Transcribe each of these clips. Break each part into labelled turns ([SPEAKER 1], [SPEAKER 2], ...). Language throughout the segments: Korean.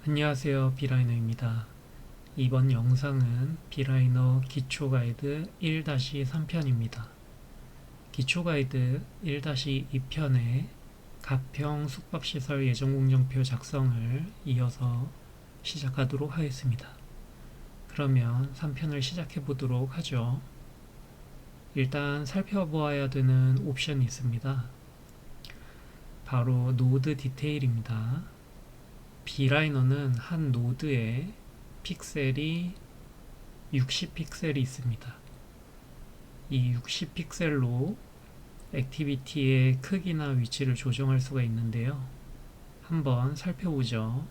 [SPEAKER 1] 안녕하세요, 비라이너입니다. 이번 영상은 비라이너 기초 가이드 1-3편입니다. 기초 가이드 1-2편의 가평 숙박시설 예정공정표 작성을 이어서 시작하도록 하겠습니다. 그러면 3편을 시작해 보도록 하죠. 일단 살펴보아야 되는 옵션이 있습니다. 바로 노드 디테일입니다. B라이너는 한 노드에 픽셀이 60픽셀이 있습니다. 이 60픽셀로 액티비티의 크기나 위치를 조정할 수가 있는데요. 한번 살펴보죠.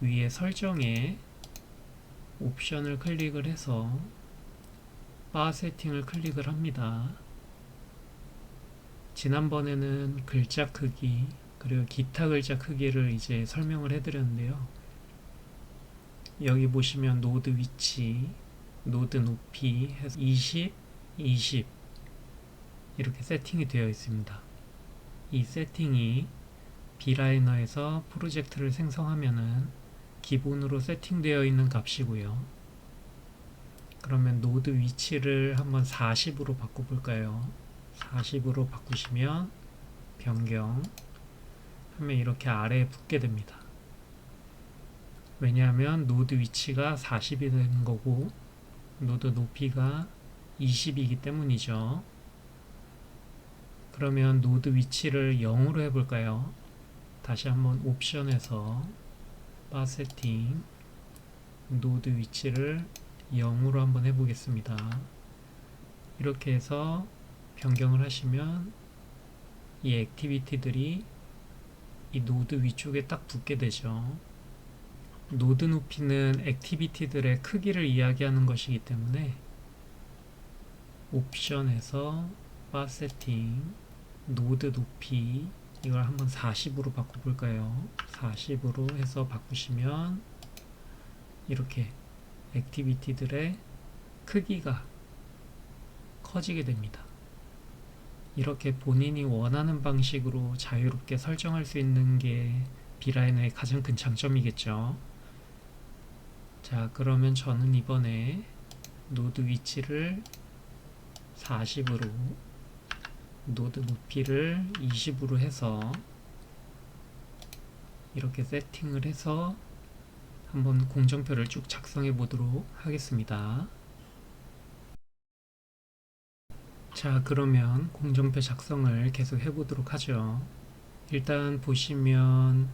[SPEAKER 1] 위에 설정에 옵션을 클릭을 해서 바 세팅을 클릭을 합니다. 지난번에는 글자 크기 그리고 기타 글자 크기를 이제 설명을 해드렸는데요. 여기 보시면 노드 위치, 노드 높이 해서 20, 20 이렇게 세팅이 되어 있습니다. 이 세팅이 B라이너에서 프로젝트를 생성하면은 기본으로 세팅되어 있는 값이고요. 그러면 노드 위치를 한번 40으로 바꿔볼까요? 40으로 바꾸시면 변경 하면 이렇게 아래에 붙게 됩니다. 왜냐하면 노드 위치가 40이 되는 거고 노드 높이가 20이기 때문이죠. 그러면 노드 위치를 0으로 해볼까요? 다시 한번 옵션에서 바 세팅 노드 위치를 0으로 한번 해보겠습니다. 이렇게 해서 변경을 하시면 이 액티비티들이 이 노드 위쪽에 딱 붙게 되죠. 노드 높이는 액티비티들의 크기를 이야기하는 것이기 때문에 옵션에서 바 세팅 노드 높이 이걸 한번 40으로 바꿔볼까요? 40으로 해서 바꾸시면 이렇게 액티비티들의 크기가 커지게 됩니다. 이렇게 본인이 원하는 방식으로 자유롭게 설정할 수 있는 게 B라이너의 가장 큰 장점이겠죠. 자, 그러면 저는 이번에 노드 위치를 40으로 노드 높이를 20으로 해서 이렇게 세팅을 해서 한번 공정표를 쭉 작성해 보도록 하겠습니다. 자, 그러면 공정표 작성을 계속 해보도록 하죠. 일단 보시면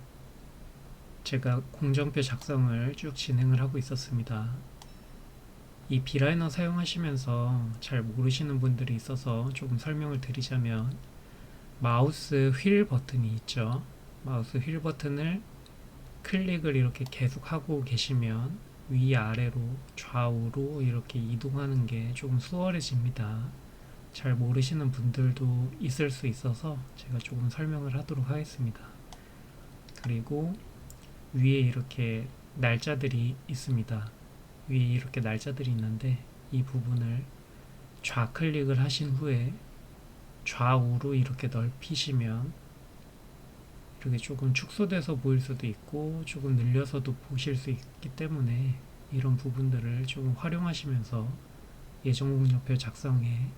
[SPEAKER 1] 제가 공정표 작성을 쭉 진행을 하고 있었습니다. 이 B라이너 사용하시면서 잘 모르시는 분들이 있어서 조금 설명을 드리자면 마우스 휠 버튼이 있죠. 마우스 휠 버튼을 클릭을 이렇게 계속 하고 계시면 위아래로 좌우로 이렇게 이동하는 게 조금 수월해집니다. 잘 모르시는 분들도 있을 수 있어서 제가 조금 설명을 하도록 하겠습니다. 그리고 위에 이렇게 날짜들이 있습니다. 위에 이렇게 날짜들이 있는데 이 부분을 좌클릭을 하신 후에 좌우로 이렇게 넓히시면 이렇게 조금 축소돼서 보일 수도 있고 조금 늘려서도 보실 수 있기 때문에 이런 부분들을 조금 활용하시면서 예정공정표 작성에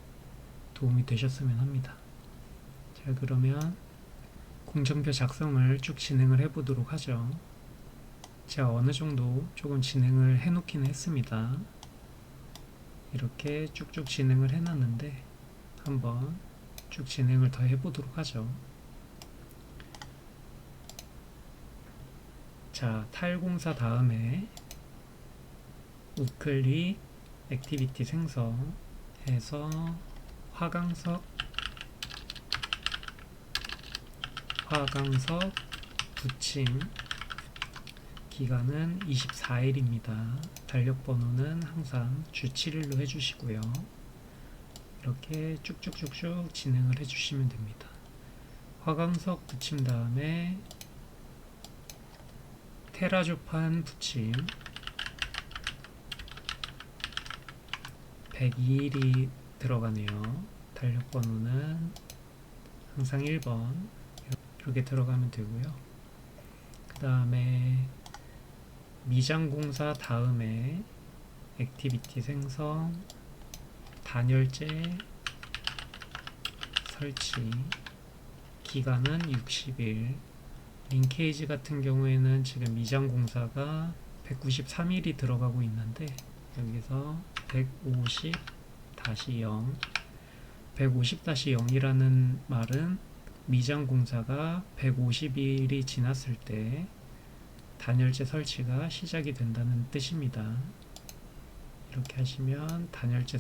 [SPEAKER 1] 도움이 되셨으면 합니다. 자, 그러면 공정표 작성을 쭉 진행을 해 보도록 하죠. 제가 어느 정도 조금 진행을 해 놓기는 했습니다. 이렇게 쭉쭉 진행을 해 놨는데 한번 쭉 진행을 더 해 보도록 하죠. 자, 타일 공사 다음에 우클릭 액티비티 생성해서 화강석 붙임 기간은 24일입니다. 달력 번호는 항상 주 7일로 해주시고요. 이렇게 쭉쭉쭉쭉 진행을 해주시면 됩니다. 화강석 붙임 다음에 테라조판 붙임 102일이 들어가네요. 달력 번호는 항상 1번 이렇게 들어가면 되고요. 그 다음에 미장공사 다음에 액티비티 생성, 단열재 설치, 기간은 60일. 링케이지 같은 경우에는 지금 미장공사가 193일이 들어가고 있는데 여기서 150-0 150-0이라는 말은 미장공사가 150일이 지났을 때 단열재 설치가 시작이 된다는 뜻입니다. 이렇게 하시면 단열재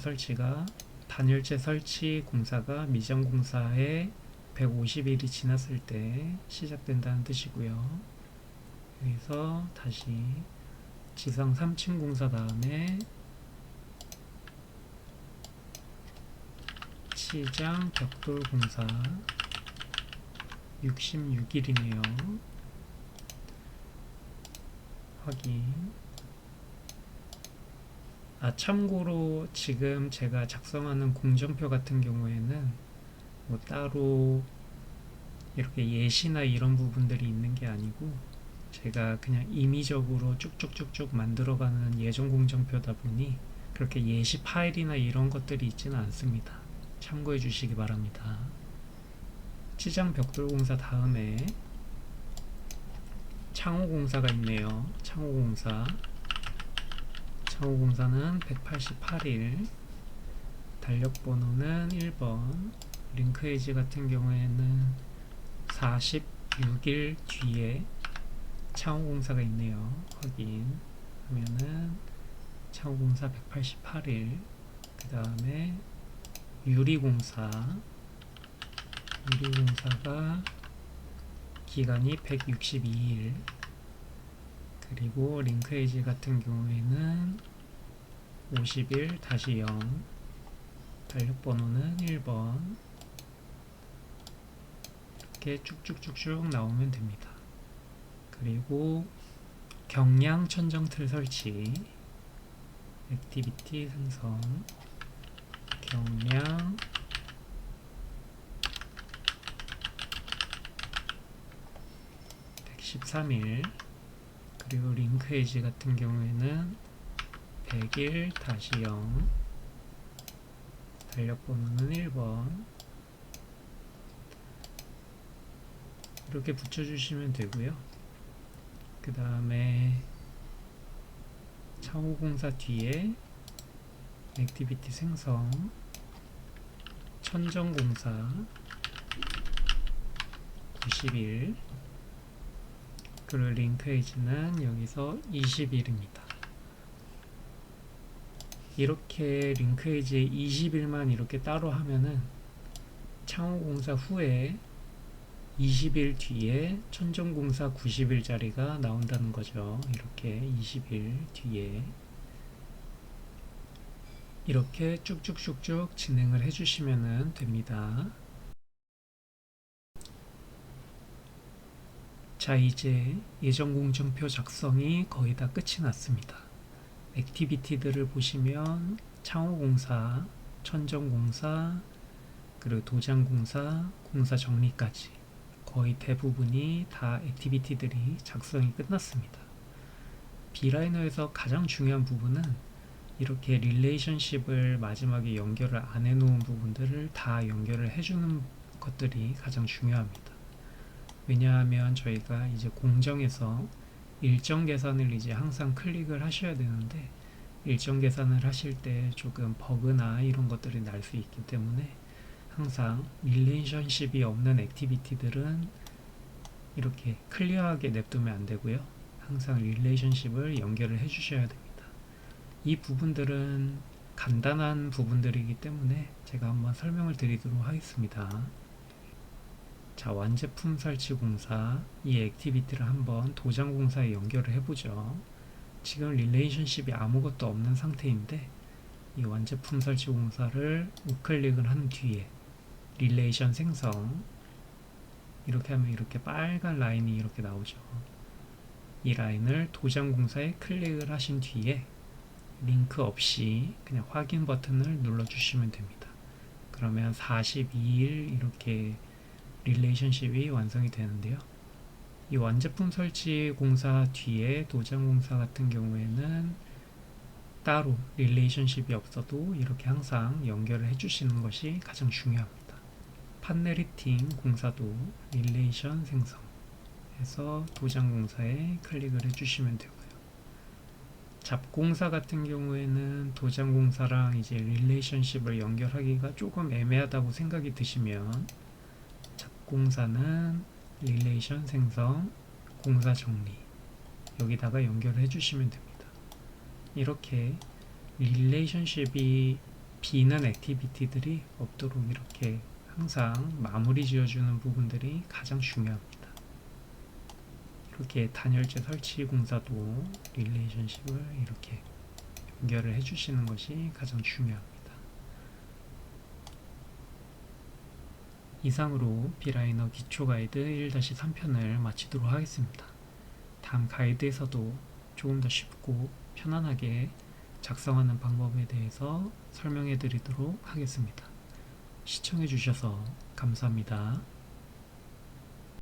[SPEAKER 1] 설치 공사가 미장공사에 150일이 지났을 때 시작된다는 뜻이고요. 여기서 다시 지상 3층 공사 다음에 시장 벽돌 공사 66일이네요. 확인. 참고로 지금 제가 작성하는 공정표 같은 경우에는 뭐 따로 이렇게 예시나 이런 부분들이 있는 게 아니고 제가 그냥 임의적으로 쭉쭉쭉쭉 만들어가는 예전 공정표다 보니 그렇게 예시 파일이나 이런 것들이 있지는 않습니다. 참고해 주시기 바랍니다. 시장 벽돌 공사 다음에 창호 공사가 있네요. 창호 공사는 188일, 달력 번호는 1번, 링크 에이지 같은 경우에는 46일 뒤에 창호 공사가 있네요. 확인 하면은 창호 공사 188일, 그 다음에 유리공사가 기간이 162일, 그리고 링크에이지 같은 경우에는 50일-0, 달력 번호는 1번. 이렇게 쭉쭉쭉쭉 나오면 됩니다. 그리고 경량 천정 틀 설치, 액티비티 생성, 경량 113일, 그리고 링크 에이지 같은 경우에는 100일-0, 달력 번호는 1번. 이렇게 붙여주시면 되고요. 그 다음에 창호 공사 뒤에 액티비티 생성, 천정 공사 90일, 그리고 링크 에이지는 여기서 20일입니다. 이렇게 링크 에이지에 20일만 이렇게 따로 하면은 창호 공사 후에 20일 뒤에 천정 공사 90일짜리가 나온다는 거죠. 이렇게 20일 뒤에 이렇게 쭉쭉쭉쭉 진행을 해주시면 됩니다. 자, 이제 예전 공정표 작성이 거의 다 끝이 났습니다. 액티비티들을 보시면 창호공사, 천정공사, 그리고 도장공사, 공사 정리까지 거의 대부분이 다 액티비티들이 작성이 끝났습니다. B라이너에서 가장 중요한 부분은 이렇게 릴레이션십을 마지막에 연결을 안 해놓은 부분들을 다 연결을 해주는 것들이 가장 중요합니다. 왜냐하면 저희가 이제 공정에서 일정 계산을 이제 항상 클릭을 하셔야 되는데 일정 계산을 하실 때 조금 버그나 이런 것들이 날 수 있기 때문에 항상 릴레이션십이 없는 액티비티들은 이렇게 클리어하게 냅두면 안 되고요. 항상 릴레이션십을 연결을 해 주셔야 됩니다. 이 부분들은 간단한 부분들이기 때문에 제가 한번 설명을 드리도록 하겠습니다. 자, 완제품 설치 공사, 이 액티비티를 한번 도장 공사에 연결을 해보죠. 지금 릴레이션십이 아무것도 없는 상태인데 이 완제품 설치 공사를 우클릭을 한 뒤에 릴레이션 생성, 이렇게 하면 이렇게 빨간 라인이 이렇게 나오죠. 이 라인을 도장 공사에 클릭을 하신 뒤에 링크 없이 그냥 확인 버튼을 눌러주시면 됩니다. 그러면 42일 이렇게 릴레이션십이 완성이 되는데요. 이 완제품 설치 공사 뒤에 도장 공사 같은 경우에는 따로 릴레이션십이 없어도 이렇게 항상 연결을 해주시는 것이 가장 중요합니다. 판넬히팅 공사도 릴레이션 생성해서 도장 공사에 클릭을 해주시면 되고요. 잡공사 같은 경우에는 도장 공사랑 이제 릴레이션십을 연결하기가 조금 애매하다고 생각이 드시면 잡공사는 릴레이션 생성, 공사 정리 여기다가 연결을 해주시면 됩니다. 이렇게 릴레이션십이 비는 액티비티들이 없도록 이렇게 항상 마무리 지어주는 부분들이 가장 중요합니다. 이렇게 단열재 설치 공사도 릴레이션십을 이렇게 연결을 해주시는 것이 가장 중요합니다. 이상으로 B라이너 기초 가이드 1-3편을 마치도록 하겠습니다. 다음 가이드에서도 조금 더 쉽고 편안하게 작성하는 방법에 대해서 설명해 드리도록 하겠습니다. 시청해 주셔서 감사합니다.